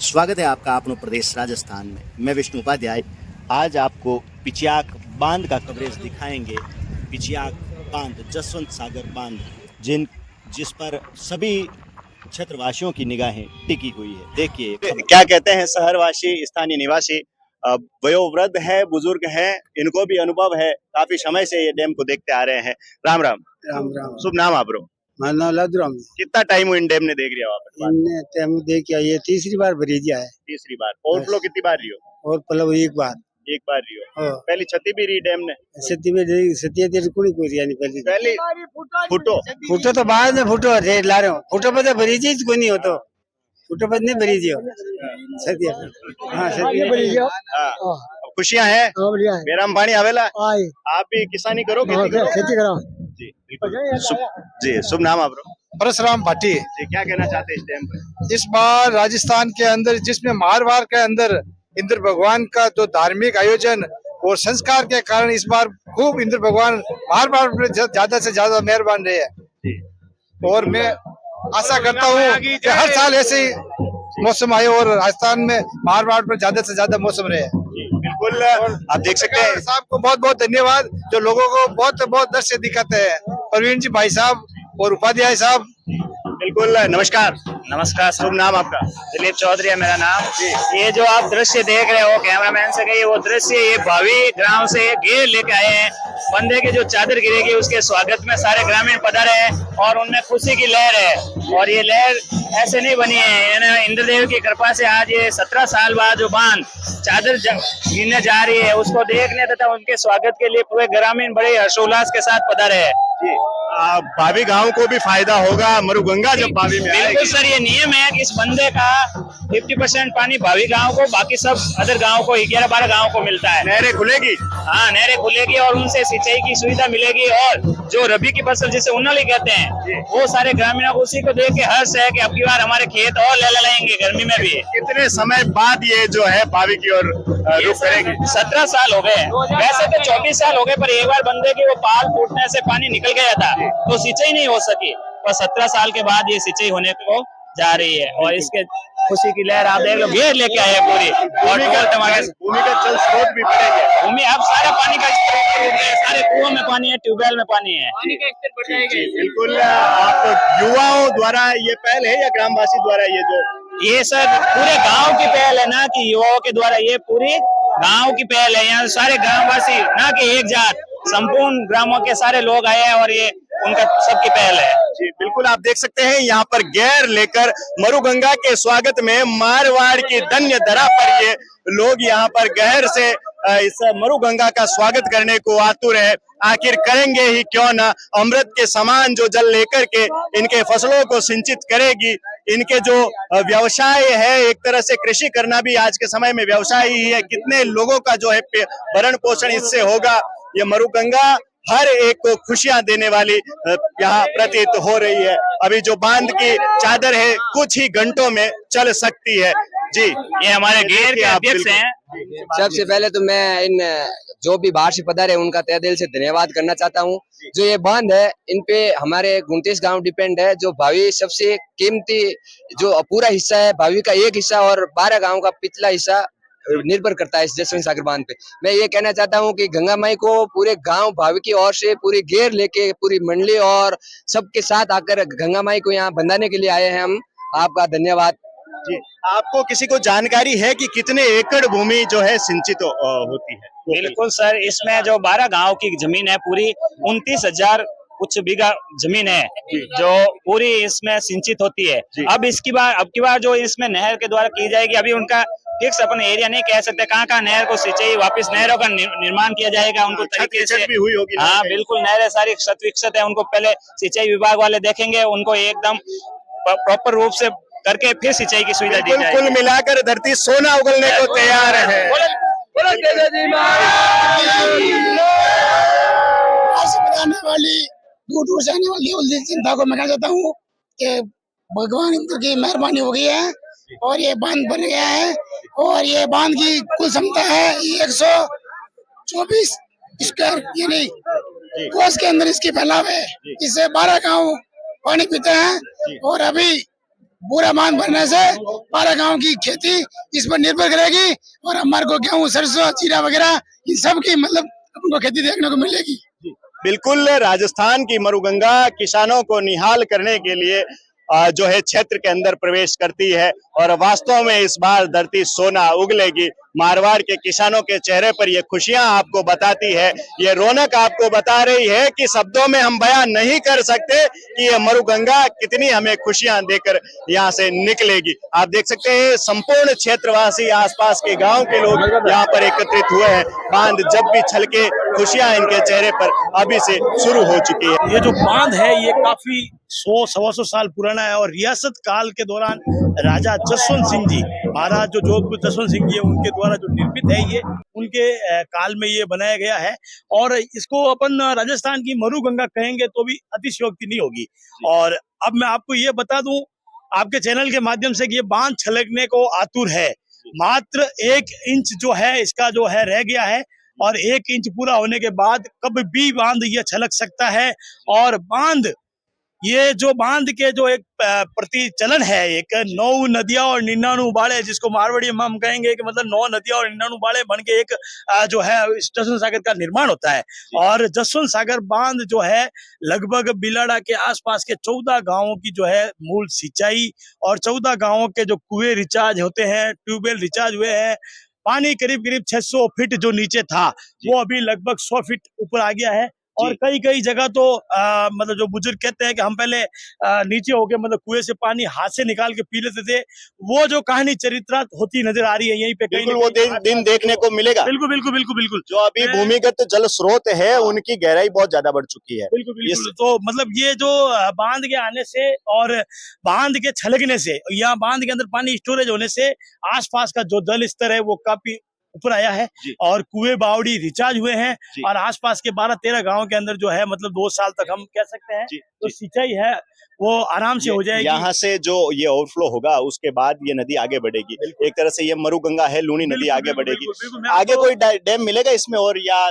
स्वागत है आपका अपनो प्रदेश राजस्थान में। मैं विष्णु उपाध्याय आज आपको पिचियाक बांध का कवरेज दिखाएंगे। पिचियाक बांध, जसवंत सागर बांध, जिस पर सभी क्षेत्रवासियों की निगाहें टिकी हुई है। देखिए क्या कहते हैं शहरवासी, स्थानीय निवासी। वयोवृद्ध है, बुजुर्ग हैं, इनको भी अनुभव है, काफी समय से ये डैम को देखते आ रहे हैं। राम राम। राम राम। शुभ नाम आप रो। मानो लदराम। कितना टाइम हुआ इन डैम ने देख रहा आप? इनने टाइम देख के ये तीसरी बार भरी दिया है। तीसरी बार। ओवरफ्लो कितनी बार रही हो? और पलव एक बार। एक बार रही हो। हाँ। पहली छती भी रही डैम ने। सती में सती देर कुणी कोई रिया नहीं पहली फुटो फुटो तो बाद में फुटो रे ला रहे हो फुटो पर तो भरी चीज कोई नहीं हो तो फुटो पर नहीं भरी दियो सती। हाँ सती भरी दियो। हाँ। खुशियां हैं। बेराम पानी आवेला। आप भी किसानी करो, खेती करो जी बिल्कुल। जी शुभ नाम आप? परशुराम भाटी। जी क्या कहना चाहते हैं इस डैम पर? इस बार राजस्थान के अंदर जिसमें मारवाड़ के अंदर इंद्र भगवान का जो धार्मिक आयोजन और संस्कार के कारण इस बार खूब इंद्र भगवान मारवाड़ पर ज्यादा से ज्यादा मेहरबान रहे हैं। और मैं आशा करता हूँ कि हर साल ऐसे ही मौसम आए और राजस्थान में मारवाड़ पर ज्यादा से ज्यादा मौसम रहे। बिल्कुल आप देख सकते हैं। साहब को बहुत बहुत धन्यवाद जो लोगों को बहुत बहुत दृश्य दिखाते हैं। प्रवीण जी भाई साहब और उपाध्याय साहब। बिल्कुल नमस्कार। नमस्कार। शुभ नाम आपका? दिलीप चौधरी है मेरा नाम। ये जो आप दृश्य देख रहे हो कैमरामैन से कहिए, वो दृश्य ये भावी ग्राम से घेर लेके आए हैं। बंदे की जो चादर गिरेगी उसके स्वागत में सारे ग्रामीण पधारे हैं और उनमें खुशी की लहर है। और ये लहर ऐसे नहीं बनी है, इंद्रदेव की कृपा से आज ये 17 साल बाद जो बांध चादर गिरने जा रही है उसको देखने तथा उनके स्वागत के लिए पूरे ग्रामीण बड़े हर्षोल्लास के साथ पधारे हैं। भावी गांव को भी फायदा होगा मरुगंगा जब भावी में आएगी। बिल्कुल सर, ये नियम है कि इस बंदे का 50% पानी भावी गांव को, बाकी सब अदर गांव को, 11-12 गांव को मिलता है। नहरें खुलेगी। हाँ, नहरें खुलेगी और उनसे सिंचाई की सुविधा मिलेगी। और जो रबी की फसल जिसे उन्नली कहते हैं, वो सारे ग्रामीणों को उसी को देख के हर्ष है कि अब की बार हमारे खेत और लहलहाएंगे गर्मी में भी। कितने समय बाद ये जो है भावी की ओर रुख करेगी? 17 साल हो गए। वैसे तो 24 साल हो गए, पर एक बार बंदे की वो पाल फूटने से पानी निकल गया था तो सिंचाई नहीं हो सकी। पर 17 साल के बाद ये सिंचाई होने को जा रही है और इसके खुशी की लहर आप देख लो, घेर लेके आए पूरी। और भूमिगत जल स्रोत भी बढ़ेंगे। भूमि अब सारा पानी का सारे कुओं में पानी है, ट्यूबवेल में पानी है। बिल्कुल। आप युवाओं द्वारा ये पहल है या ग्रामवासी द्वारा ये सर पूरे गांव की पहल है ना, कि युवाओं के द्वारा, ये पूरी गांव की पहल है। यहाँ सारे ग्रामवासी, ना कि एक जात, संपूर्ण ग्रामों के सारे लोग आए हैं और ये उनका सबकी पहल है। जी बिल्कुल। आप देख सकते हैं यहाँ पर गैर लेकर मरुगंगा के स्वागत में मारवाड़ की धन्य धरा पर ये लोग यहाँ पर गहर से इस मरुगंगा का स्वागत करने को आतुर है। आखिर करेंगे ही क्यों ना। अमृत के समान जो जल लेकर के इनके फसलों को सिंचित करेगी। इनके जो व्यवसाय है, एक तरह से कृषि करना भी आज के समय में व्यवसाय ही है। कितने लोगों का जो है भरण पोषण इससे होगा। ये मरुगंगा हर एक को खुशियां देने वाली यहाँ प्रतीत हो रही है। अभी जो बांध की चादर है कुछ ही घंटों में चल सकती है। जी ये हमारे घेर के अध्यक्ष हैं। सबसे पहले तो मैं इन जो भी बाहर से पधारे उनका तहे दिल से धन्यवाद करना चाहता हूँ। जो ये बांध है, इन पे हमारे 29 गांव डिपेंड है। जो भावी सबसे कीमती जो पूरा हिस्सा है, भावी का एक हिस्सा और 12 गांव का पिछला हिस्सा निर्भर करता है इस जसवंत सागर बांध पे। मैं ये कहना चाहता हूँ कि गंगा माई को पूरे गांव भावी की ओर से पूरी घेर लेके पूरी मंडली और सबके साथ आकर गंगा माई को यहाँ बंधाने के लिए आए हैं हम। आपका धन्यवाद। जी आपको किसी को जानकारी है कि कितने एकड़ भूमि जो है सिंचित होती है? बिल्कुल सर, इसमें जो 12 गांव की जमीन है पूरी 29,000 कुछ बीघा जमीन है जो पूरी इसमें सिंचित होती है। अब की बार जो इसमें नहर के द्वारा की जाएगी, अभी उनका फिक्स अपन एरिया नहीं कह सकते कहाँ नहर को सिंचाई, वापस नहरों का निर्माण किया जाएगा उनको तरीके से भी हुई होगी। हाँ बिल्कुल, नहरें सारी शत विकसित है। उनको पहले सिंचाई विभाग वाले देखेंगे, उनको एकदम प्रॉपर रूप से करके फिर सिंचाई की सुविधा दी जाएगी। कुल मिलाकर धरती सोना उगलने को तैयार है। वाली दूर दूर से आने वाली उस जनता को मैं कहना चाहता हूँ कि भगवान इंद्र की मेहरबानी हो गई है और ये बांध बन गया है। और ये बांध की कुल क्षमता है 124 स्क्वायर यानी कोस के अंदर इसकी फैलाव है। इससे 12 गांव पानी पीते हैं। और अभी पूरा बांध भरने से हमारा गांव की खेती इस पर निर्भर करेगी और हमारे को गेहूं, सरसों, जीरा वगैरह इन सब की मतलब अपन को खेती देखने को मिलेगी। बिल्कुल राजस्थान की मरुगंगा किसानों को निहाल करने के लिए जो है क्षेत्र के अंदर प्रवेश करती है और वास्तव में इस बार धरती सोना उगलेगी। मारवाड़ के किसानों के चेहरे पर ये खुशियां आपको बताती है, ये रौनक आपको बता रही है कि शब्दों में हम बयान नहीं कर सकते कि ये मरुगंगा कितनी हमें खुशियां देकर यहाँ से निकलेगी। आप देख सकते हैं संपूर्ण क्षेत्रवासी, आसपास के गांव के लोग यहाँ पर एकत्रित हुए हैं। बांध जब भी छलके खुशियां इनके चेहरे पर अभी से शुरू हो चुकी है। ये जो बांध है ये काफी 100-125 साल पुराना है और रियासत काल के दौरान राजा जसवंत सिंह जी, महाराज जो जोधपुर जसवंत सिंह जी है उनके द्वारा जो निर्मित है, ये उनके काल में ये बनाया गया है। और इसको अपन राजस्थान की मरुगंगा कहेंगे तो भी अतिशयोक्ति नहीं होगी। और अब मैं आपको ये बता दूं आपके चैनल के माध्यम से कि ये बांध छलकने को आतुर है। मात्र 1 इंच जो है इसका जो है रह गया है और 1 इंच पूरा होने के बाद कभी भी बांध ये छलक सकता है। और बांध ये जो बांध के जो एक प्रतिचलन है, एक 9 नदियां और 99 बाड़े, जिसको मारवाड़ी में हम कहेंगे कि मतलब 9 नदियां और 99 बाड़े बन के एक जो है जसवंत सागर का निर्माण होता है। और जसवंत सागर बांध जो है लगभग बिलाड़ा के आसपास के 14 गांवों की जो है मूल सिंचाई और 14 गांवों के जो कुएं रिचार्ज होते हैं, ट्यूबवेल रिचार्ज हुए हैं। पानी करीब करीब 600 फीट जो नीचे था वो अभी लगभग 100 फीट ऊपर आ गया है। और कई कई जगह तो मतलब जो बुजुर्ग कहते हैं कि हम पहले नीचे होके मतलब कुएं से पानी हाथ से निकाल के पी लेते थे, वो जो कहानी चरित्रार्थ होती नजर आ रही है यहीं पे कहीं वो दिन देखने को मिलेगा। बिल्कुल बिल्कुल बिल्कुल बिल्कुल। जो अभी भूमिगत जल स्रोत है उनकी गहराई बहुत ज्यादा बढ़ चुकी है। बिल्कुल बिल्कुल। तो मतलब ये जो बांध के आने से और बांध के छलकने से, यहाँ बांध के अंदर पानी स्टोरेज होने से आसपास का जो जल स्तर है वो काफी ऊपर आया है और कुएं बावड़ी रिचार्ज हुए हैं और आसपास के 12-13 गांव के अंदर जो है मतलब 2 साल तक हम कह सकते हैं तो सिंचाई है वो आराम से हो जाएगी। यहाँ से जो ये ओवरफ्लो होगा उसके बाद ये नदी आगे बढ़ेगी। एक तरह से ये मरुगंगा है, लूनी नदी आगे बढ़ेगी। आगे कोई डैम मिलेगा इसमें और या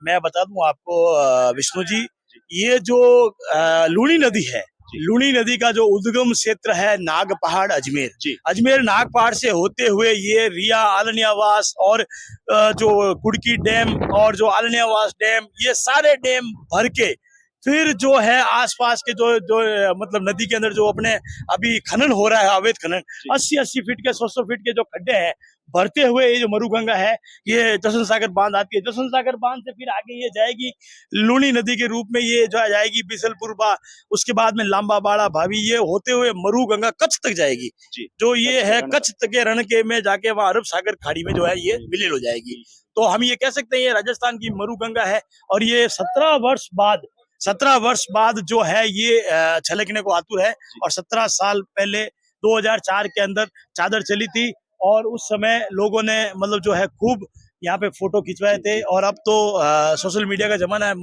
मैं बता दूं आपको विष्णु जी, ये जो लूनी नदी है, लूनी नदी का जो उद्गम क्षेत्र है नाग पहाड़ अजमेर, अजमेर नाग पहाड़ से होते हुए ये रिया, आलनियावास और जो कुड़की डैम और जो आलनियावास डैम, ये सारे डैम भर के फिर जो है आसपास के जो मतलब नदी के अंदर जो अपने अभी खनन हो रहा है, अवैध खनन, 80-80 फीट के 100 फीट के जो खड्डे हैं भरते हुए ये जो मरुगंगा है ये जसवंत सागर बांध आती है। जसवंत सागर बांध से फिर आगे ये जाएगी लूनी नदी के रूप में, ये जो जाएगी बिसलपुर, उसके बाद में लांबा बाड़ा, भावी, ये होते हुए मरुगंगा कच्छ तक जाएगी। जो ये है कच्छ के रण के में जाके वहां अरब सागर खाड़ी में जो है ये विलीन हो जाएगी। तो हम ये कह सकते हैं ये राजस्थान की मरुगंगा है और ये 17 वर्ष बाद जो है ये छलकने को आतुर है। और 17 साल पहले 2004 के अंदर चादर चली थी और उस समय लोगों ने मतलब जो है खूब यहाँ पे फोटो खिंचवाए थे। और अब तो सोशल मीडिया का जमाना है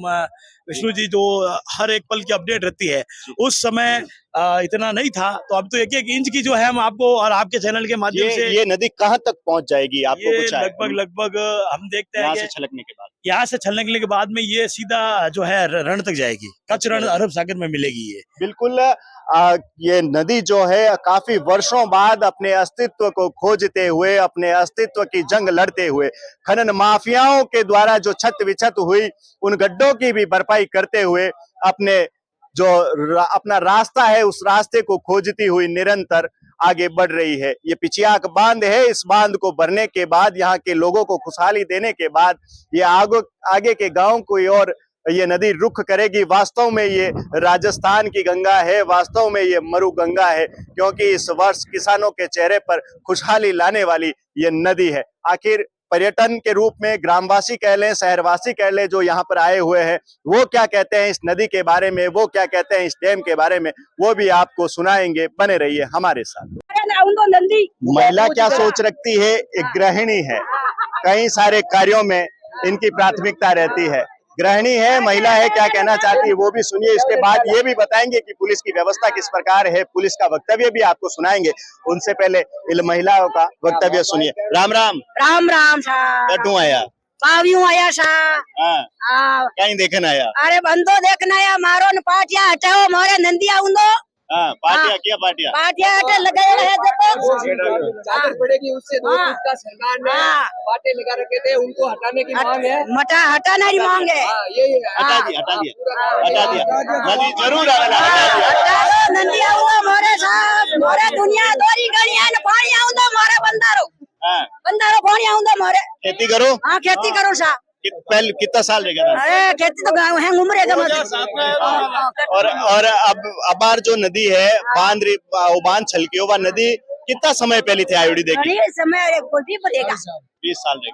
विष्णु जी, जो हर एक पल की अपडेट रहती है, उस समय इतना नहीं था। तो अब तो 1-1 इंच की जो है हम आपको और आपके चैनल के माध्यम से ये नदी कहाँ तक पहुंच जाएगी आपको कुछ लगभग हम देखते हैं यहाँ से छलकने के बाद, यहाँ से छलकने के बाद में ये सीधा जो है रण तक जाएगी, कच्छ रण अरब सागर में मिलेगी ये। बिल्कुल ये नदी जो है काफी वर्षों बाद अपने अस्तित्व को खोजते हुए, अपने अस्तित्व की जंग लड़ते हुए, खनन माफियाओं के द्वारा जो छत विछत हुई उन गड्ढों की भी भरपाई करते हुए अपने जो अपना रास्ता है उस रास्ते को खोजती हुई निरंतर आगे बढ़ रही है। ये पिचियाक बांध है। इस बांध को भरने के बाद, यहाँ के लोगों को खुशहाली देने के बाद ये आगे के गांव को और ये नदी रुख करेगी। वास्तव में ये राजस्थान की गंगा है, वास्तव में ये मरुगंगा है, क्योंकि इस वर्ष किसानों के चेहरे पर खुशहाली लाने वाली ये नदी है। आखिर पर्यटन के रूप में ग्रामवासी कह लें, शहरवासी कह लें, जो यहाँ पर आए हुए हैं, वो क्या कहते हैं इस नदी के बारे में, वो क्या कहते हैं इस डैम के बारे में, वो भी आपको सुनाएंगे। बने रहिए हमारे साथ। महिला क्या सोच रखती है? एक गृहिणी है, कई सारे कार्यों में इनकी प्राथमिकता रहती है। गृहिणी है, महिला है, क्या कहना चाहती है वो भी सुनिए। इसके बाद ये भी बताएंगे कि पुलिस की व्यवस्था किस प्रकार है, पुलिस का वक्तव्य भी आपको सुनाएंगे। उनसे पहले इन महिलाओं का वक्तव्य सुनिए। राम राम। राम राम सा कटू आया पावियों आया सा कहीं देखन आया? अरे बंदो देखना या मारो न पाटिया हटाओ मारे नंदिया उंदो हाँ पार्टियां क्या पार्टियां पाटिया अटे लगाए है देखो चादर पड़ेगी उससे 2 हाँ। फुट का सरकार ने हाँ। बाटे लगा रखे थे, उनको हटाने की मांग है। मटा हटाना ही मांगे हाँ, यही है। हटा दिया हटा दिया नदी जरूर आवेला हटा दिया हटाओ नंदी आऊंगा मोरे साहब मोरे दुनिया दोरी गणी है न पानी आऊंगा मोरे हाँ बंदारो पानी आऊंगा मोरे खेती करो हाँ खेती करो साहब पहले कितना साल रह गया अरे खेती तो गाँव है उम्र का और अब बार जो नदी है बांध वो बांध छलकी वो नदी कितना समय पहले थे आयोडी देखी घड़ी समय कोई भी पड़ेगा 20 साल रह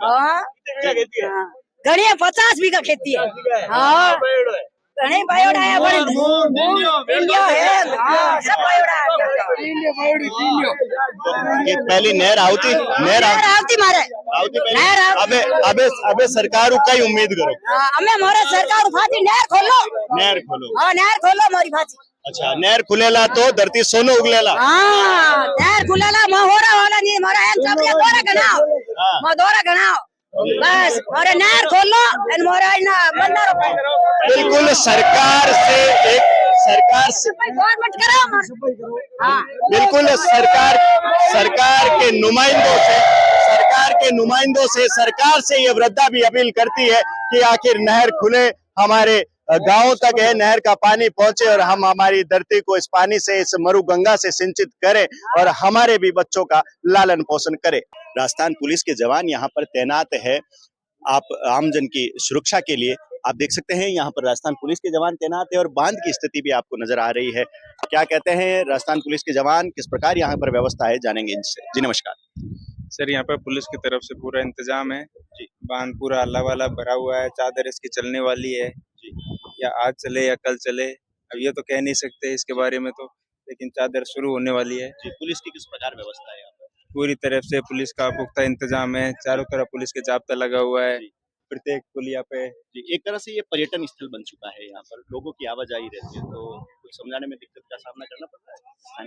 गया हाँ घड़ी 50 बीघा खेती है हाँ घणे बायोड़ा है बड़े इंडिया है हाँ सब बायोड़ा ये पहली नहर आवती आवती मारे नहर आवती अबे अबे अबे सरकार का ही उम्मीद करो हमें मोरे सरकार फाती नहर खोलो हाँ नहर खोलो मोरी फाती अच्छा नहर खुलेला तो धरती सोनो उगलेला हाँ नहर खुलेला मोहरा वाला नहीं मोरा है सब ये दोरा गणाओ मो दोरा गणाओ बस मोरे नहर खोलो एन मोरा ना बंदारो बिल्कुल सरकार से गवर्नमेंट करो हाँ बिल्कुल सरकार के नुमाइंदों से सरकार से ये वृद्धा भी अपील करती है कि आखिर नहर खुले हमारे गांवों तक है नहर का पानी पहुंचे और हम हमारी धरती को इस पानी से इस मरु गंगा से सिंचित करें और हमारे भी बच्चों का लालन पोषण करें। राजस्थान पुलिस के जवान यहाँ पर तैनात है आप आमजन की सुरक्षा के लिए। आप देख सकते हैं यहाँ पर राजस्थान पुलिस के जवान तैनात है और बांध की स्थिति भी आपको नजर आ रही है। क्या कहते हैं राजस्थान पुलिस के जवान, किस प्रकार यहाँ पर व्यवस्था है, जानेंगे इनसे। जी नमस्कार सर, यहाँ पर पुलिस की तरफ से पूरा इंतजाम है जी। बांध पूरा अल्लाह वाला भरा हुआ है, चादर इसकी चलने वाली है जी। या आज चले या कल चले, अब ये तो कह नहीं सकते इसके बारे में तो, लेकिन चादर शुरू होने वाली है जी। पुलिस की किस प्रकार व्यवस्था है यहाँ पर? पूरी तरफ से पुलिस का पुख्ता इंतजाम है, चारों तरफ पुलिस के जाब्ता लगा हुआ है प्रत्येक पुलिया पे जी। एक तरह से ये पर्यटन स्थल बन चुका है, यहाँ पर लोगों की आवाजाही रहती है, तो कुछ समझाने में दिक्कत का सामना करना पड़ता है।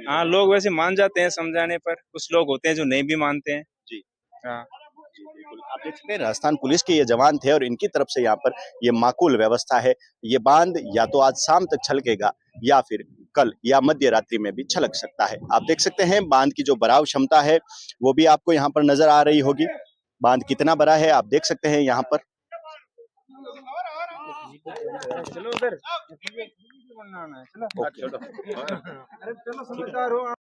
हाँ, लोग वैसे मान जाते हैं समझाने पर, कुछ लोग होते हैं जो नहीं भी मानते हैं जी। हाँ जी बिल्कुल, आप देख सकते हैं राजस्थान पुलिस के ये जवान थे और इनकी तरफ से यहाँ पर ये माकूल व्यवस्था है। ये बांध या तो आज शाम तक छलकेगा या फिर कल या मध्य रात्रि में भी छलक सकता है। आप देख सकते हैं बांध की जो भराव क्षमता है वो भी आपको यहाँ पर नजर आ रही होगी। बांध कितना बड़ा है आप देख सकते हैं यहाँ पर। चलो उधर, चलो।